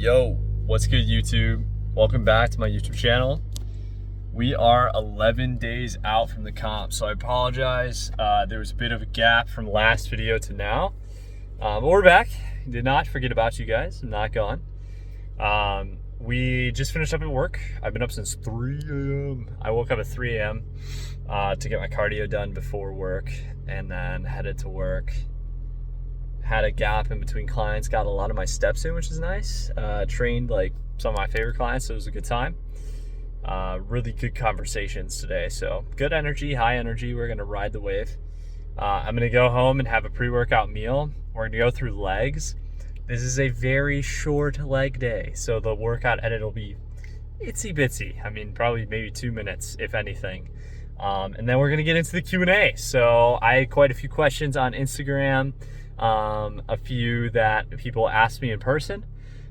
Yo, what's good YouTube? Welcome back to my YouTube channel. We are 11 days out from the comp, so I apologize. There was a bit of a gap from last video to now, but we're back. Did not forget about you guys. I'm not gone. We just finished up at work. I've been up since 3 a.m. I woke up at 3 a.m. To get my cardio done before work, and then headed to work. Had a gap in between clients, got a lot of my steps in, which is nice. Trained like some of my favorite clients, so it was a good time. Really good conversations today, so good energy, high energy. We're gonna ride the wave. I'm gonna go home and have a pre-workout meal. We're gonna go through legs. This is a very short leg day, so the workout edit will be itsy bitsy. I mean, probably maybe 2 minutes, if anything. And then we're gonna get into the Q&A. So I had quite a few questions on Instagram. A few that people asked me in person,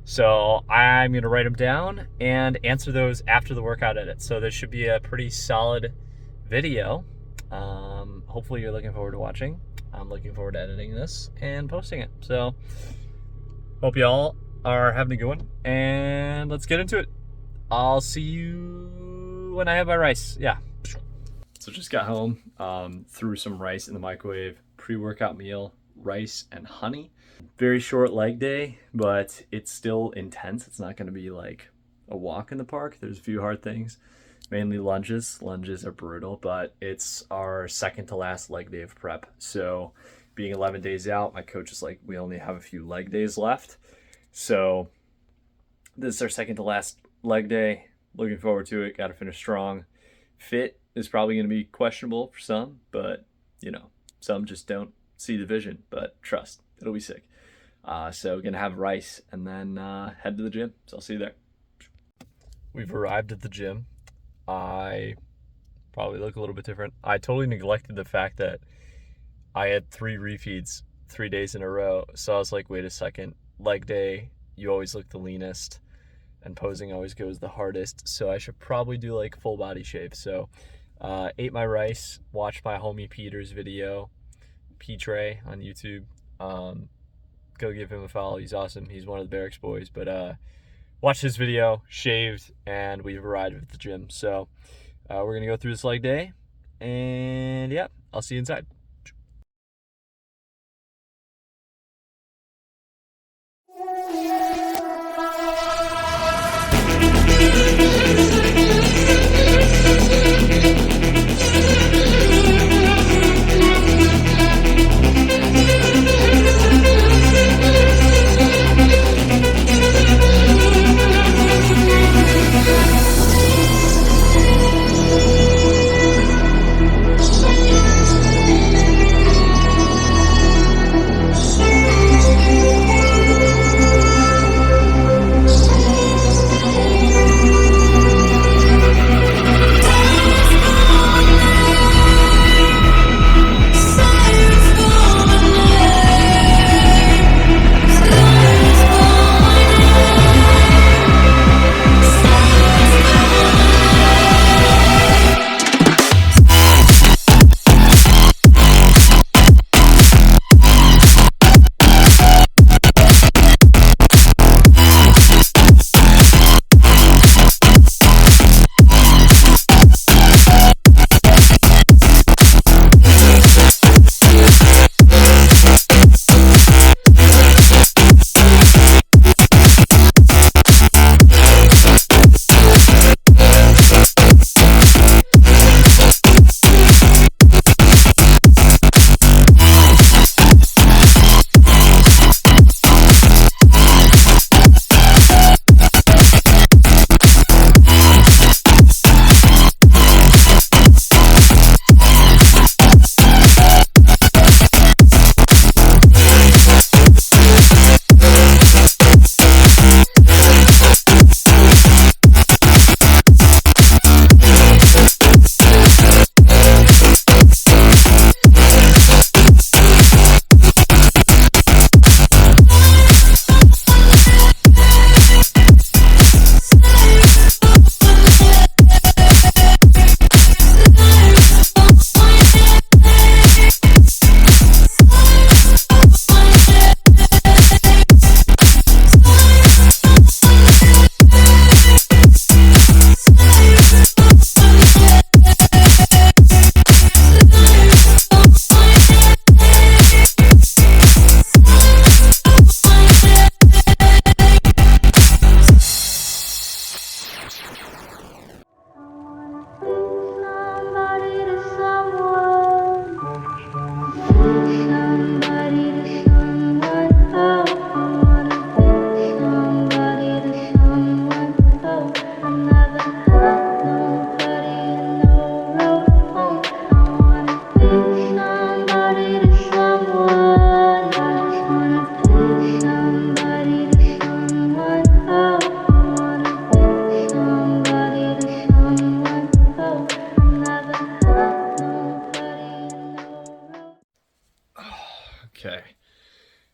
so I'm gonna write them down and answer those after the workout edit. So this should be a pretty solid video. Hopefully you're looking forward to watching. I'm looking forward to editing this and posting it. So hope y'all are having a good one, and let's get into it. I'll see you when I have my rice. Yeah. So just got home, threw some rice in the microwave, pre-workout meal, rice and honey. Very short leg day, but it's still intense. It's not going to be like a walk in the park. There's a few hard things, mainly lunges. Lunges are brutal, but it's our second to last leg day of prep. So being 11 days out, my coach is like, we only have a few leg days left. So this is our second to last leg day. Looking forward to it. Got to finish strong. Fit is probably going to be questionable for some, but you know, some just don't see the vision, but trust, it'll be sick. So gonna have rice and then head to the gym. So I'll see you there. We've arrived at the gym. I probably look a little bit different. I totally neglected the fact that I had 3 refeeds 3 days in a row. So I was like, wait a second, leg day, you always look the leanest and posing always goes the hardest. So I should probably do like full body shave. So ate my rice, watched my homie Peter's video, P-Tray on YouTube. Go give him a follow. He's awesome. He's one of the Barracks boys. But watched his video, shaved, and we've arrived at the gym. So we're gonna go through this leg day, and yeah, I'll see you inside.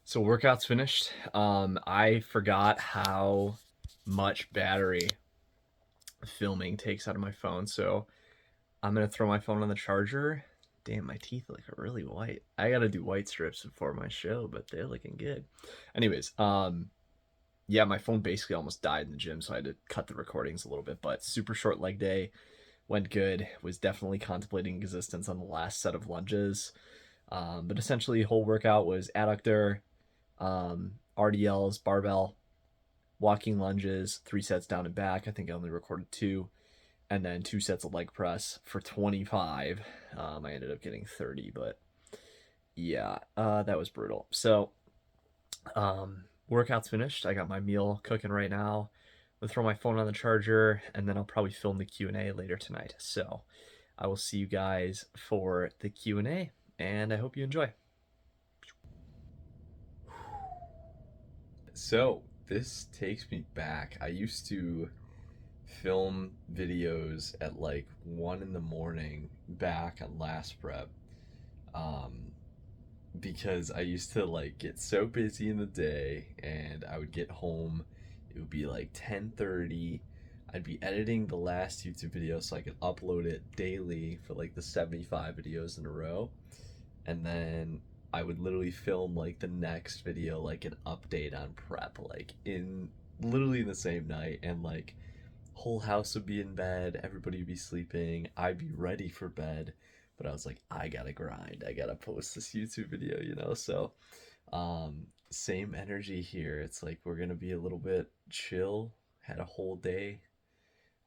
So workout's finished. I forgot how much battery filming takes out of my phone, so I'm gonna throw my phone on the charger. Damn, my teeth look really white. I gotta do white strips before my show, but they're looking good. Anyways, yeah, my phone basically almost died in the gym, so I had to cut the recordings a little bit. But super short leg day, went good. Was definitely contemplating existence on the last set of lunges. But essentially, whole workout was adductor, RDLs, barbell, walking lunges, 3 sets down and back. I think I only recorded two, and then 2 sets of leg press for 25. I ended up getting 30, but yeah, that was brutal. So, workout's finished. I got my meal cooking right now. I'll throw my phone on the charger, and then I'll probably film the Q&A later tonight. So, I will see you guys for the Q&A, and I hope you enjoy. So, this takes me back. I used to film videos at like 1 in the morning back on last prep. Um, because I used to like get so busy in the day and I would get home, it would be like 10:30. I'd be editing the last YouTube video so I could upload it daily for like the 75 videos in a row. And then I would literally film like the next video, like an update on prep, like in literally the same night. And like whole house would be in bed, everybody would be sleeping, I'd be ready for bed, but I was like, I gotta grind, I gotta post this YouTube video, you know? So, same energy here. It's like we're gonna be a little bit chill, had a whole day.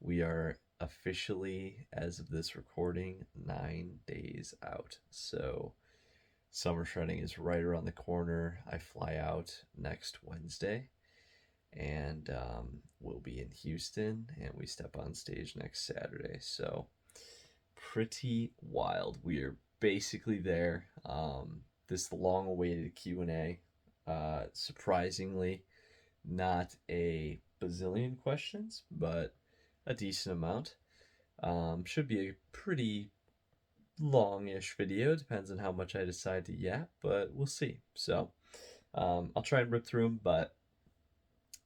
We are officially, as of this recording, 9 days out. So, summer shredding is right around the corner. I fly out next Wednesday and we'll be in Houston and we step on stage next Saturday. So pretty wild. We are basically there. This long-awaited Q&A. Surprisingly, not a bazillion questions, but a decent amount. Should be a pretty long-ish video. Depends on how much I decide to yap, but we'll see. So I'll try and rip through them, but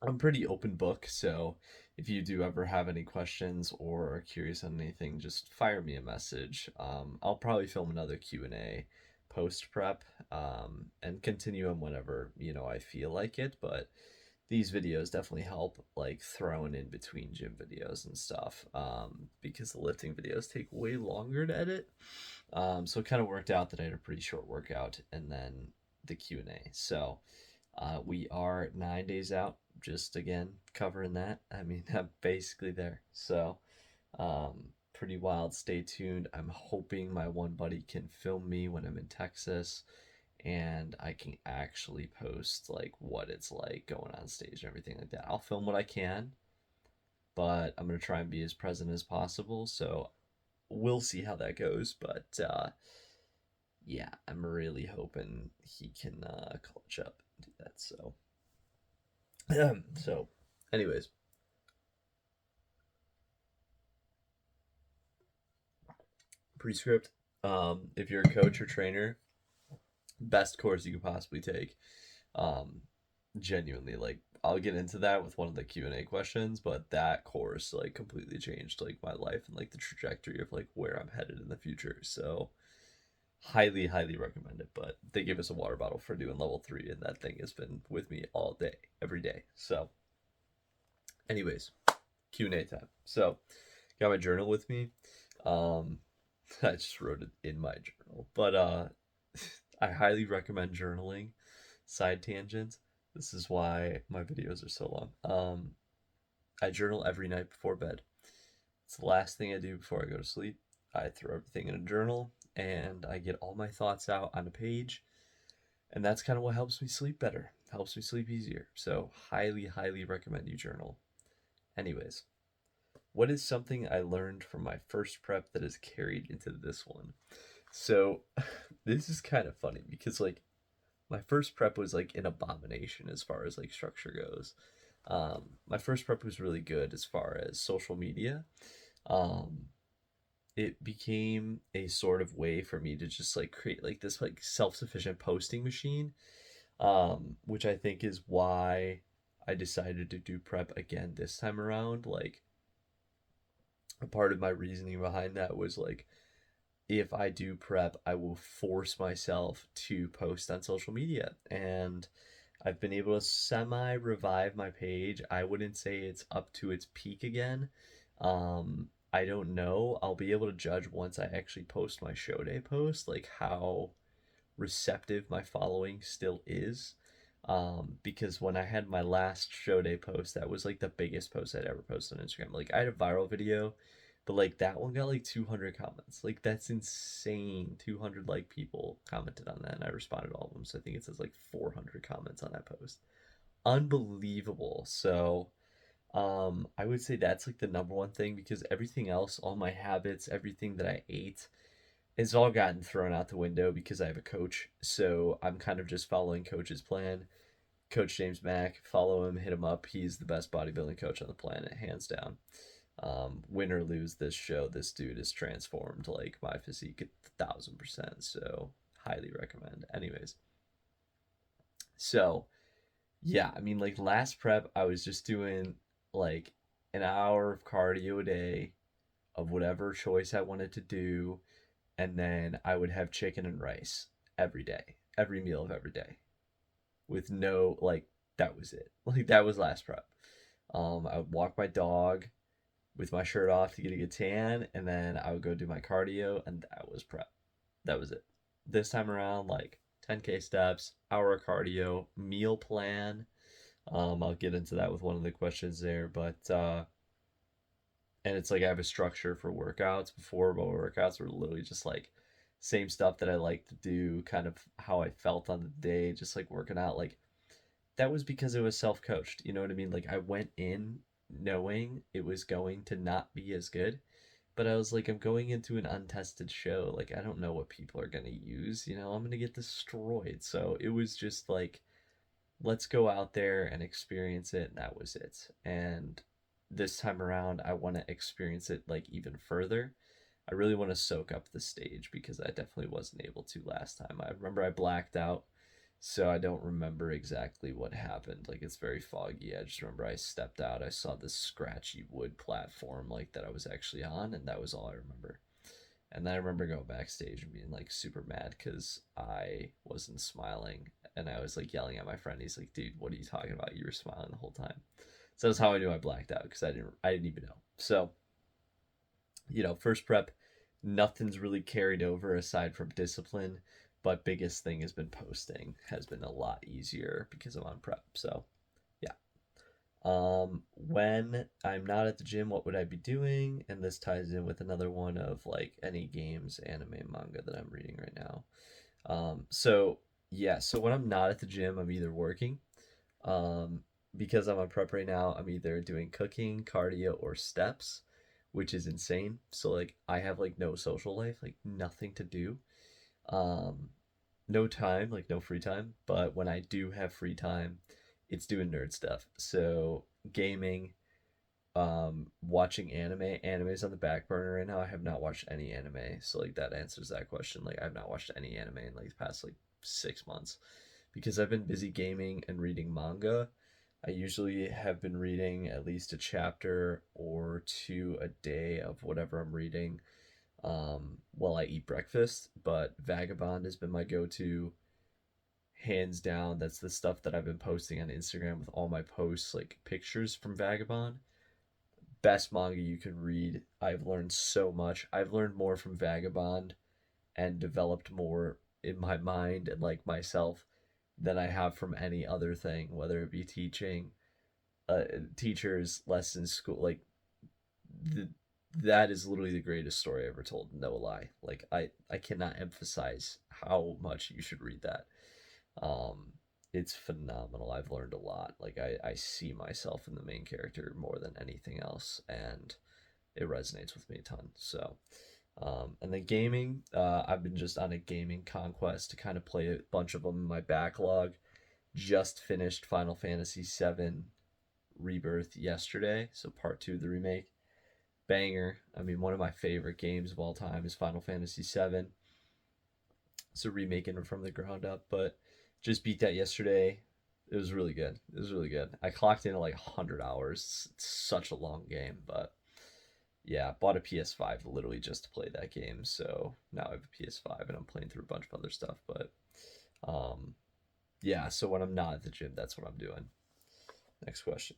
I'm pretty open book, so if you do ever have any questions or are curious on anything, just fire me a message. I'll probably film another Q&A post prep and continue them whenever I feel like it. But these videos definitely help like throwing in between gym videos and stuff because the lifting videos take way longer to edit. So it kind of worked out that I had a pretty short workout and then the Q&A. So we are 9 days out, just again covering that. I mean, I'm basically there. So, pretty wild. Stay tuned. I'm hoping my one buddy can film me when I'm in Texas and I can actually post like what it's like going on stage and everything like that. I'll film what I can, but I'm going to try and be as present as possible. So, we'll see how that goes. But, yeah, I'm really hoping he can clutch up and do that. So, so, anyways, prescript. If you're a coach or trainer, best course you could possibly take. Um, Genuinely, like I'll get into that with one of the Q&A questions, but that course like completely changed like my life and like the trajectory of like where I'm headed in the future. So highly, highly recommend it. But they give us a water bottle for doing level 3, and that thing has been with me all day, every day. So, anyways, Q&A time. So, got my journal with me. Um, I just wrote it in my journal, but I highly recommend journaling. Side tangent. This is why my videos are so long. I journal every night before bed. It's the last thing I do before I go to sleep. I throw everything in a journal and I get all my thoughts out on a page. And that's kind of what helps me sleep better, helps me sleep easier. So, highly, highly recommend you journal. Anyways, what is something I learned from my first prep that is carried into this one? So, this is kind of funny because, like, my first prep was like an abomination as far as like structure goes. My first prep was really good as far as social media. Um, it became a sort of way for me to just like create like this like self-sufficient posting machine. which I think is why I decided to do prep again this time around. Like, a part of my reasoning behind that was like, if I do prep, I will force myself to post on social media. And I've been able to semi revive my page. I wouldn't say it's up to its peak again. I don't know. I'll be able to judge once I actually post my show day post, like how receptive my following still is. Because when I had my last show day post, that was like the biggest post I'd ever posted on Instagram. Like, I had a viral video, but like that one got like 200 comments. Like, that's insane. 200 like people commented on that, and I responded to all of them. So I think it says like 400 comments on that post. Unbelievable. So I would say that's like the number one thing, because everything else, all my habits, everything that I ate, it's all gotten thrown out the window because I have a coach. So I'm kind of just following coach's plan. Coach James Mack, follow him, hit him up. He's the best bodybuilding coach on the planet, hands down. Win or lose this show, this dude is transformed like my physique 1,000%. So highly recommend. Anyways, so yeah, I mean, like last prep, I was just doing like an hour of cardio a day of whatever choice I wanted to do, and then I would have chicken and rice every day, every meal of every day, with no like that was it. Like, that was last prep. I would walk my dog with my shirt off to get a good tan, and then I would go do my cardio, and that was prep. That was it. This time around, like 10K steps, hour of cardio, meal plan. I'll get into that with one of the questions there, but and it's like I have a structure for workouts. Before, my workouts were literally just like same stuff that I like to do, kind of how I felt on the day, just like working out. Like, that was because it was self-coached, you know what I mean? Like, I went in knowing it was going to not be as good, but I was like, I'm going into an untested show. Like, I don't know what people are going to use, I'm going to get destroyed. So it was just like, let's go out there and experience it, and that was it. And this time around, I want to experience it like even further. I really want to soak up the stage, because I definitely wasn't able to last time. I remember I blacked out, so I don't remember exactly what happened. Like, it's very foggy. I just remember I stepped out, I saw this scratchy wood platform like that I was actually on, and that was all I remember. And then I remember going backstage and being like super mad because I wasn't smiling, and I was like yelling at my friend. He's like, "Dude, what are you talking about? You were smiling the whole time." So that's how I knew I blacked out, because I didn't even know. So, first prep, nothing's really carried over aside from discipline, but biggest thing has been posting has been a lot easier because I'm on prep. So yeah. When I'm not at the gym, what would I be doing? And this ties in with another one of like any games, anime, manga that I'm reading right now. So yeah, so when I'm not at the gym, I'm either working. Um, because I'm on prep right now, I'm either doing cooking, cardio, or steps, which is insane. So like, I have like no social life, like nothing to do. Um, no time, like no free time. But when I do have free time, it's doing nerd stuff. So gaming, watching anime. Anime's on the back burner right now. I have not watched any anime. So like, that answers that question. Like, I've not watched any anime in like the past like 6 months, because I've been busy gaming and reading manga. I usually have been reading at least a chapter or two a day of whatever I'm reading, while I eat breakfast. But Vagabond has been my go-to, hands down. That's the stuff that I've been posting on Instagram with all my posts, like pictures from Vagabond. Best manga you can read. I've learned so much. I've learned more from Vagabond and developed more in my mind and like myself than I have from any other thing, whether it be teaching, teachers, lessons, school. Like, the, that is literally the greatest story ever told. No lie. Like, I cannot emphasize how much you should read that. Um, it's phenomenal. I've learned a lot. Like, I see myself in the main character more than anything else, and it resonates with me a ton. So, and then gaming, I've been just on a gaming conquest to kind of play a bunch of them in my backlog. Just finished Final Fantasy VII Rebirth yesterday, so part two of the remake. Banger. I mean, one of my favorite games of all time is Final Fantasy VII. So remaking it from the ground up, but Just beat that yesterday. It was really good. It was really good. I clocked in at like 100 hours. It's such a long game, but yeah, bought a PS5 literally just to play that game. So now I have a PS5 and I'm playing through a bunch of other stuff. But um, yeah, so when I'm not at the gym, that's what I'm doing. Next question.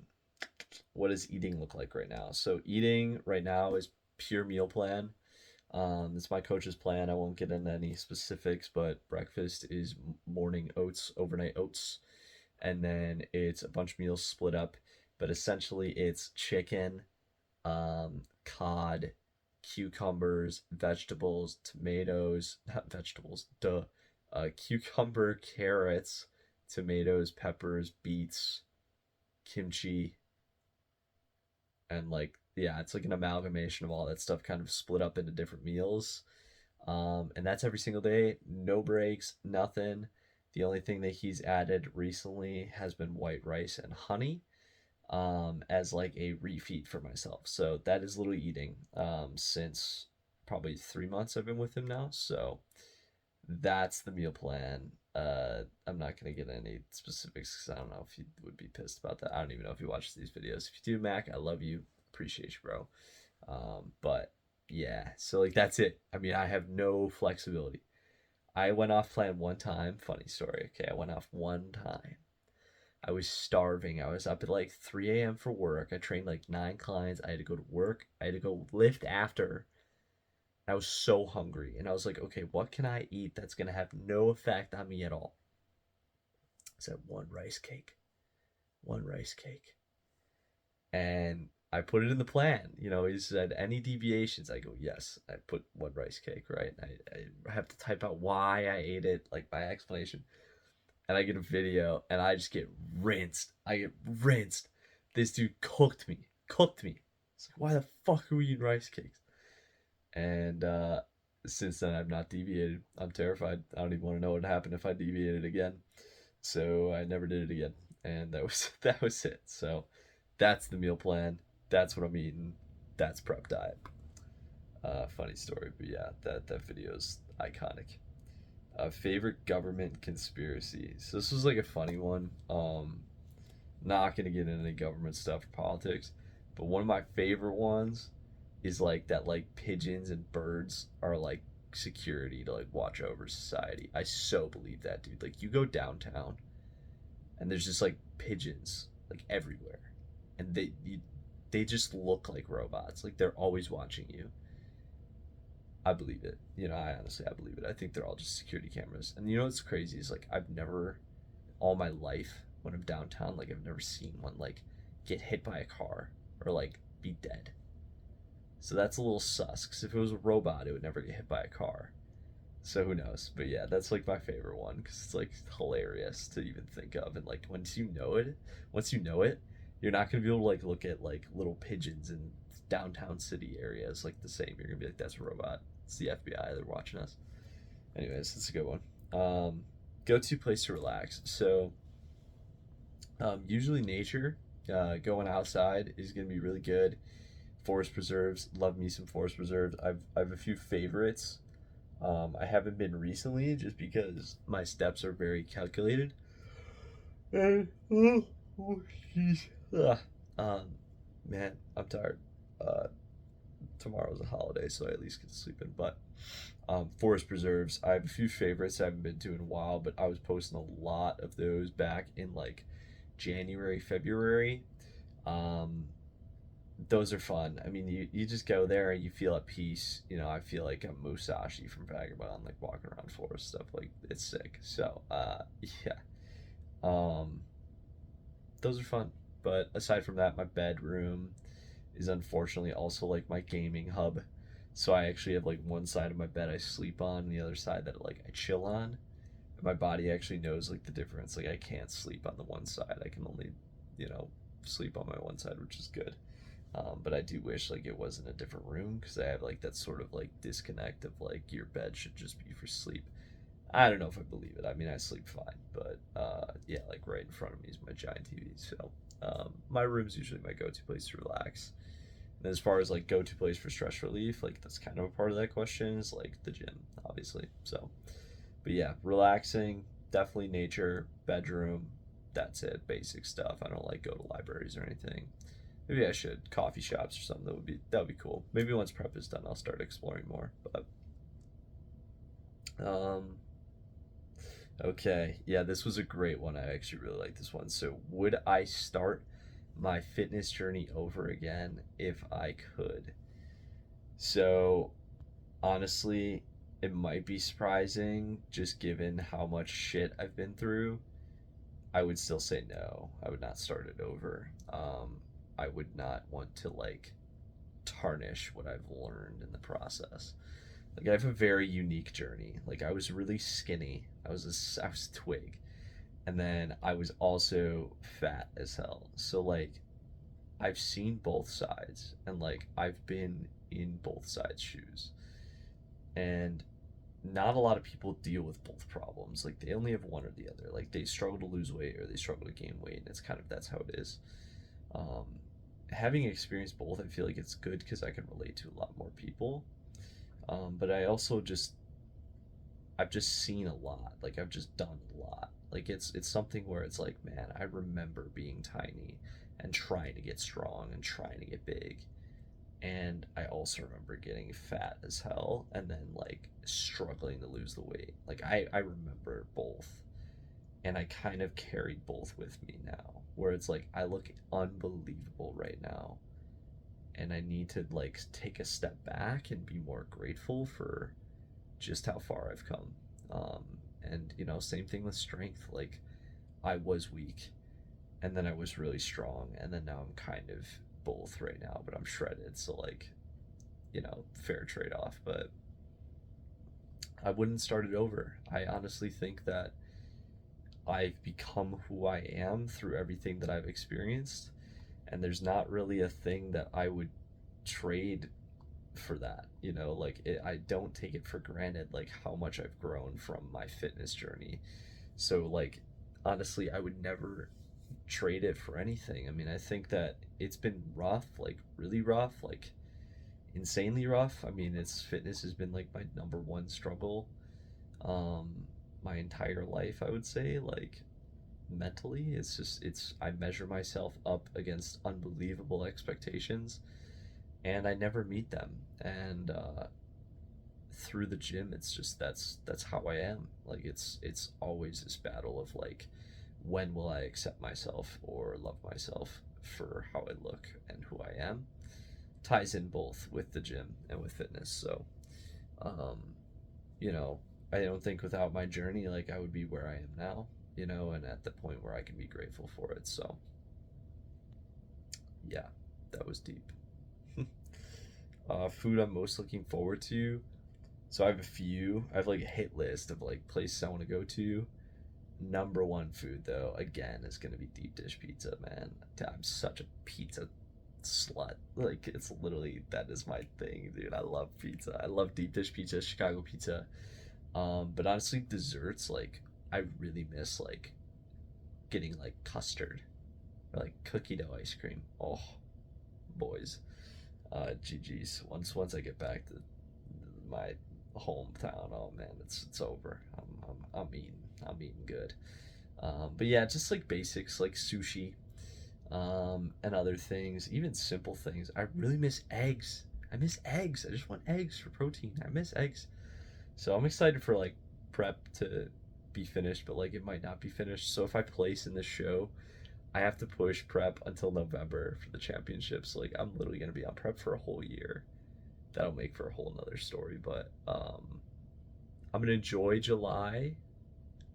What does eating look like right now? So eating right now is pure meal plan. It's my coach's plan. I won't get into any specifics, but breakfast is morning oats, overnight oats, and then it's a bunch of meals split up. But essentially, it's chicken, cod, cucumbers, vegetables, tomatoes, not vegetables, duh, cucumber, carrots, tomatoes, peppers, beets, kimchi, and like yeah, it's like an amalgamation of all that stuff kind of split up into different meals. And that's every single day, no breaks, nothing. The only thing that he's added recently has been white rice and honey, as like a refeed for myself. So that is literally eating since probably 3 months I've been with him now. So that's the meal plan. I'm not gonna get any specifics because I don't know if you would be pissed about that. I don't even know if you watch these videos. If you do, Mac, I love you, appreciate you, bro. But yeah, so like that's it. I mean, I have no flexibility. I went off plan one time. Funny story. Okay, I went off one time. I was starving. I was up at like 3 a.m. for work. I trained like 9 clients. I had to go to work. I had to go lift after. I was so hungry. And I was like, okay, what can I eat that's going to have no effect on me at all? I said, one rice cake. One rice cake. And I put it in the plan. You know, he said, any deviations? I go, yes. I put one rice cake, right? I have to type out why I ate it, like my explanation. And I get a video and I just get rinsed. I get rinsed. This dude cooked me. Cooked me. It's like, why the fuck are we eating rice cakes? And since then, I've not deviated. I'm terrified. I don't even want to know what would happen if I deviated again. So I never did it again. And that was that was it. So that's the meal plan. That's what I'm eating. That's prep diet. Funny story, but yeah, that video's iconic. Favorite government conspiracy. So this was like a funny one. Not gonna get into any government stuff or politics, but one of my favorite ones is like that like pigeons and birds are like security to like watch over society. I so believe that, dude. Like you go downtown and there's just like pigeons like everywhere, and they just look like robots. Like they're always watching you. I believe it. You know, I believe it. I think they're all just security cameras. And you know what's crazy is like I've never, all my life when I'm downtown, like I've never seen one like get hit by a car or like be dead. So that's a little sus. Because if it was a robot, it would never get hit by a car. So who knows? But yeah, that's like my favorite one because it's like hilarious to even think of. And like once you know it, you're not gonna be able to like look at like little pigeons in downtown city areas like the same. You're gonna be like, that's a robot. It's the FBI. They're watching us. Anyways, that's a good one. Go-to place to relax. So usually nature. Going outside is gonna be really good. Forest preserves. Love me some forest preserves. I've a few favorites. I haven't been recently just because my steps are very calculated. And oh, jeez. Man, I'm tired. Uh, Tomorrow's a holiday, so I at least get to sleep in. But forest preserves, I have a few favorites I haven't been to in a while, but I was posting a lot of those back in like January, February. Um, those are fun. I mean, you just go there and you feel at peace. You know, I feel like I'm Musashi from Vagabond, like walking around forest stuff. Like it's sick. So, yeah. Um, those are fun. But aside from that, my bedroom is unfortunately also like my gaming hub. So I actually have like one side of my bed I sleep on, and the other side that like I chill on. And my body actually knows like the difference. Like I can't sleep on the one side. I can only, you know, sleep on my one side, which is good. But I do wish like it was in a different room because I have like that sort of like disconnect of like your bed should just be for sleep. I don't know if I believe it. I mean, I sleep fine, but yeah, like right in front of me is my giant TV. So my room's usually my go-to place to relax. And as far as like go-to place for stress relief, like that's kind of a part of that question is like the gym, obviously. So, but yeah, relaxing, definitely nature, bedroom. That's it. Basic stuff. I don't like go to libraries or anything. Maybe I should coffee shops or something. That would be cool. Maybe once prep is done, I'll start exploring more. But um, okay, yeah, this was a great one. I actually really like this one. So, would I start my fitness journey over again if I could? So, honestly, it might be surprising just given how much shit I've been through. I would still say no. I would not start it over. I would not want to like tarnish what I've learned in the process. Like I have a very unique journey. Like I was really skinny. I was a twig, and then I was also fat as hell. So like I've seen both sides, and like I've been in both sides' shoes, and not a lot of people deal with both problems. Like they only have one or the other. Like they struggle to lose weight or they struggle to gain weight, and it's kind of that's how it is. Um, Having experienced both, I feel like it's good because I can relate to a lot more people. But I also just I've just seen a lot. Like I've just done a lot. Like it's something where it's like, man, I remember being tiny and trying to get strong and trying to get big. And I also remember getting fat as hell and then like struggling to lose the weight. Like I remember both. And I kind of carried both with me now. Where it's like I look unbelievable right now. And I need to like take a step back and be more grateful for just how far I've come. Um, and same thing with strength. Like I was weak, and then I was really strong, and then now I'm kind of both right now, but I'm shredded. So like, fair trade off. But I wouldn't start it over. I honestly think that I've become who I am through everything that I've experienced, and there's not really a thing that I would trade for that. Like I don't take it for granted like how much I've grown from my fitness journey. So like honestly, I would never trade it for anything. I mean, I think that it's been rough, like really rough, like insanely rough. I mean, it's fitness has been like my number one struggle um my entire life, I would say. Like mentally, it's I measure myself up against unbelievable expectations and I never meet them. And through the gym, it's just that's how I am. Like it's always this battle of like, when will I accept myself or love myself for how I look and who I am? Ties in both with the gym and with fitness. So, um, you know, I don't think without my journey, like I would be where I am now. And at the point where I can be grateful for it. So, yeah, that was deep. Food I'm most looking forward to. So I have a few. I have like a hit list of like places I want to go to. Number one food though, again, is gonna be deep dish pizza, man. I'm such a pizza slut. Like it's literally that is my thing, dude. I love pizza. I love deep dish pizza, Chicago pizza. But honestly, desserts like I really miss like getting like custard or like cookie dough ice cream. Oh, boys. GG's. Once I get back to my hometown, oh man, it's over. I'm eating good. But yeah, just like basics like sushi, and other things, even simple things. I really miss eggs. I miss eggs. I just want eggs for protein. I miss eggs. So I'm excited for like prep to be finished, but like it might not be finished. So if I place in this show, I have to push prep until November for the championships. Like I'm literally gonna be on prep for a whole year. That'll make for a whole nother story. But I'm gonna enjoy July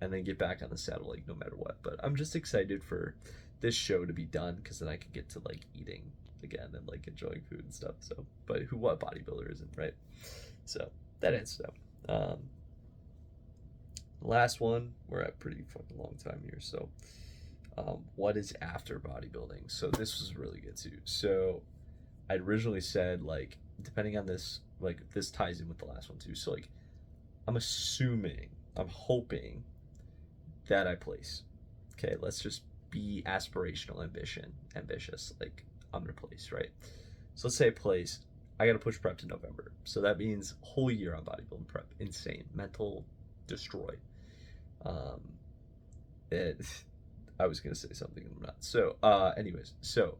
and then get back on the saddle like no matter what. But I'm just excited for this show to be done because then I can get to like eating again and like enjoying food and stuff. So, but what bodybuilder isn't, right? So that ends stuff. Um, Last one, we're at pretty fucking long time here. So, what is after bodybuilding? So this was really good too. So I'd originally said like depending on this, like this ties in with the last one too. So like I'm hoping that I place. Okay, let's just be aspirational, ambitious. Like I'm gonna place, right? So let's say I place. I gotta push prep to November. So that means whole year on bodybuilding prep. Insane, mental destroy. And I was gonna say something and I'm not. So, anyways, so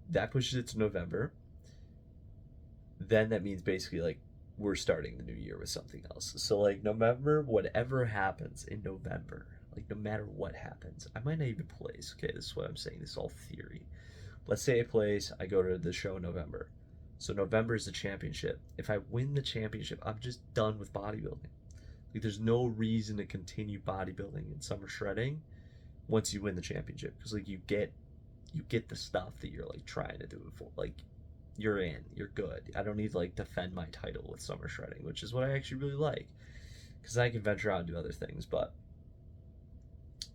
that pushes it to November. Then that means basically like we're starting the new year with something else. So like November, whatever happens in November, like no matter what happens, I might not even place. Okay, this is what I'm saying. This is all theory. Let's say I place, I go to the show in November. So November is the championship. If I win the championship, I'm just done with bodybuilding. Like there's no reason to continue bodybuilding in summer shredding once you win the championship because like you get the stuff that you're like trying to do it for. Like you're in, you're good. I don't need to like defend my title with summer shredding, which is what I actually really like because I can venture out and do other things. But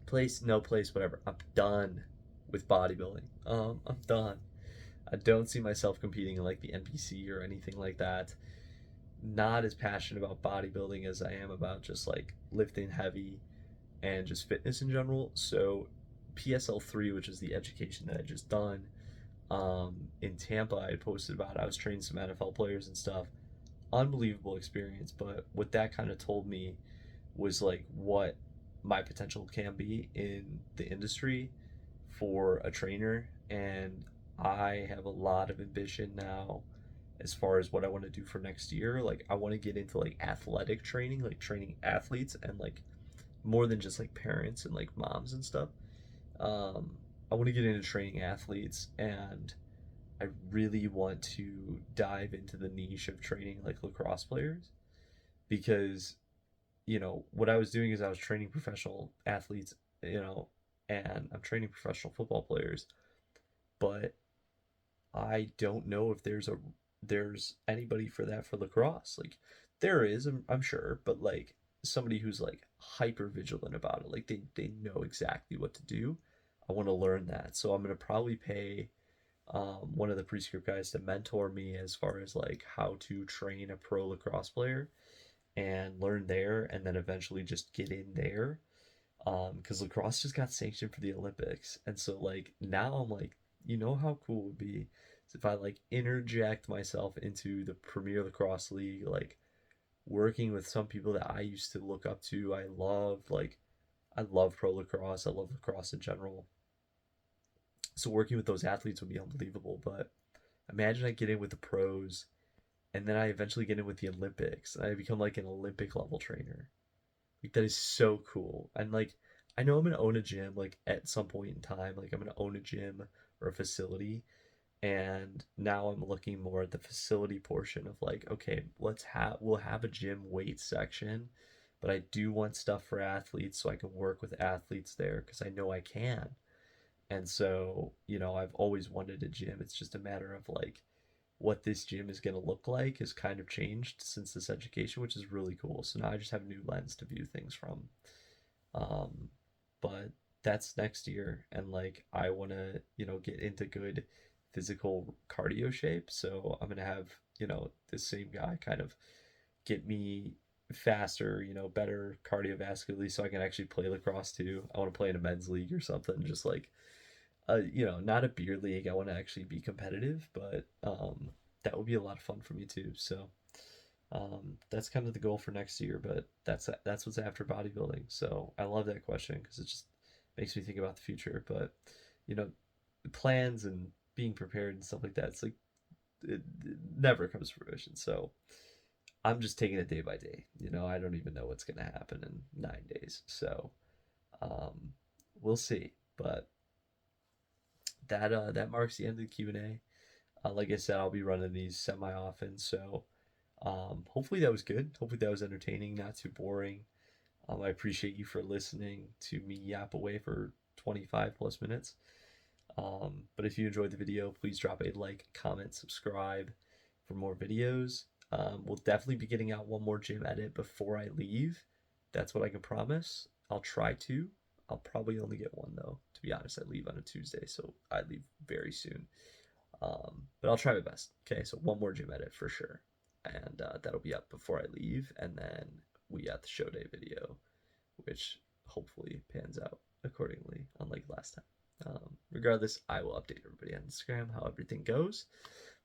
place, no place, whatever. I'm done with bodybuilding. I'm done. I don't see myself competing in like the NPC or anything like that. Not as passionate about bodybuilding as I am about just like lifting heavy and just fitness in general. So PSL3, which is the education that I just done, in Tampa, I posted about it. I was training some NFL players and stuff. Unbelievable experience, but what that kind of told me was like what my potential can be in the industry for a trainer. And I have a lot of ambition now as far as what I want to do for next year. Like, I want to get into like athletic training, like training athletes, and like more than just like parents and like moms and stuff. Um, I want to get into training athletes, and I really want to dive into the niche of training like lacrosse players because what I was doing is I was training professional athletes, you know, and I'm training professional football players, but I don't know if there's anybody for that for lacrosse. Like there is, I'm sure, but like somebody who's like hyper vigilant about it, like they know exactly what to do. I want to learn that, so I'm gonna probably pay one of the prescript guys to mentor me as far as like how to train a pro lacrosse player and learn there, and then eventually just get in there. Because lacrosse just got sanctioned for the Olympics, and so like now I'm like, how cool it would be if I like interject myself into the Premier Lacrosse League, like working with some people that I used to look up to. I love pro lacrosse. I love lacrosse in general. So working with those athletes would be unbelievable. But imagine I get in with the pros, and then I eventually get in with the Olympics, and I become like an Olympic level trainer. Like that is so cool. And like I know I'm gonna own a gym like at some point in time. Like I'm gonna own a gym or a facility. And now I'm looking more at the facility portion of like, okay, we'll have a gym weight section, but I do want stuff for athletes so I can work with athletes there because I know I can. And so, I've always wanted a gym. It's just a matter of like what this gym is going to look like has kind of changed since this education, which is really cool. So now I just have a new lens to view things from. Um, but that's next year, and like I want to, get into good physical cardio shape. So I'm gonna have, this same guy kind of get me faster, better cardiovascularly, so I can actually play lacrosse too. I want to play in a men's league or something, just like not a beer league. I want to actually be competitive, but that would be a lot of fun for me too. So that's kind of the goal for next year, but that's what's after bodybuilding. So I love that question because it just makes me think about the future. But you know, plans and being prepared and stuff like that, it's like it never comes to fruition. So I'm just taking it day by day. I don't even know what's gonna happen in 9 days. So um, we'll see. But that marks the end of the Q&A. Like I said, I'll be running these semi often, so hopefully that was good. Hopefully that was entertaining, not too boring. I appreciate you for listening to me yap away for 25 plus minutes. But if you enjoyed the video, please drop a like, comment, subscribe for more videos. We'll definitely be getting out one more gym edit before I leave. That's what I can promise. I'll try to. I'll probably only get one though. To be honest, I leave on a Tuesday, so I leave very soon. But I'll try my best. Okay, so one more gym edit for sure, and that'll be up before I leave, and then we got the show day video, which hopefully pans out accordingly, unlike last time. Regardless, I will update everybody on Instagram how everything goes.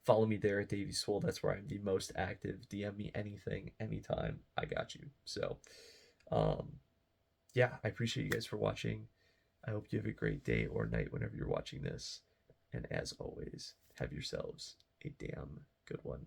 Follow me there at Davyswoll. That's where I'm the most active. DM me anything, anytime. I got you. So, um, yeah, I appreciate you guys for watching. I hope you have a great day or night whenever you're watching this. And as always, have yourselves a damn good one.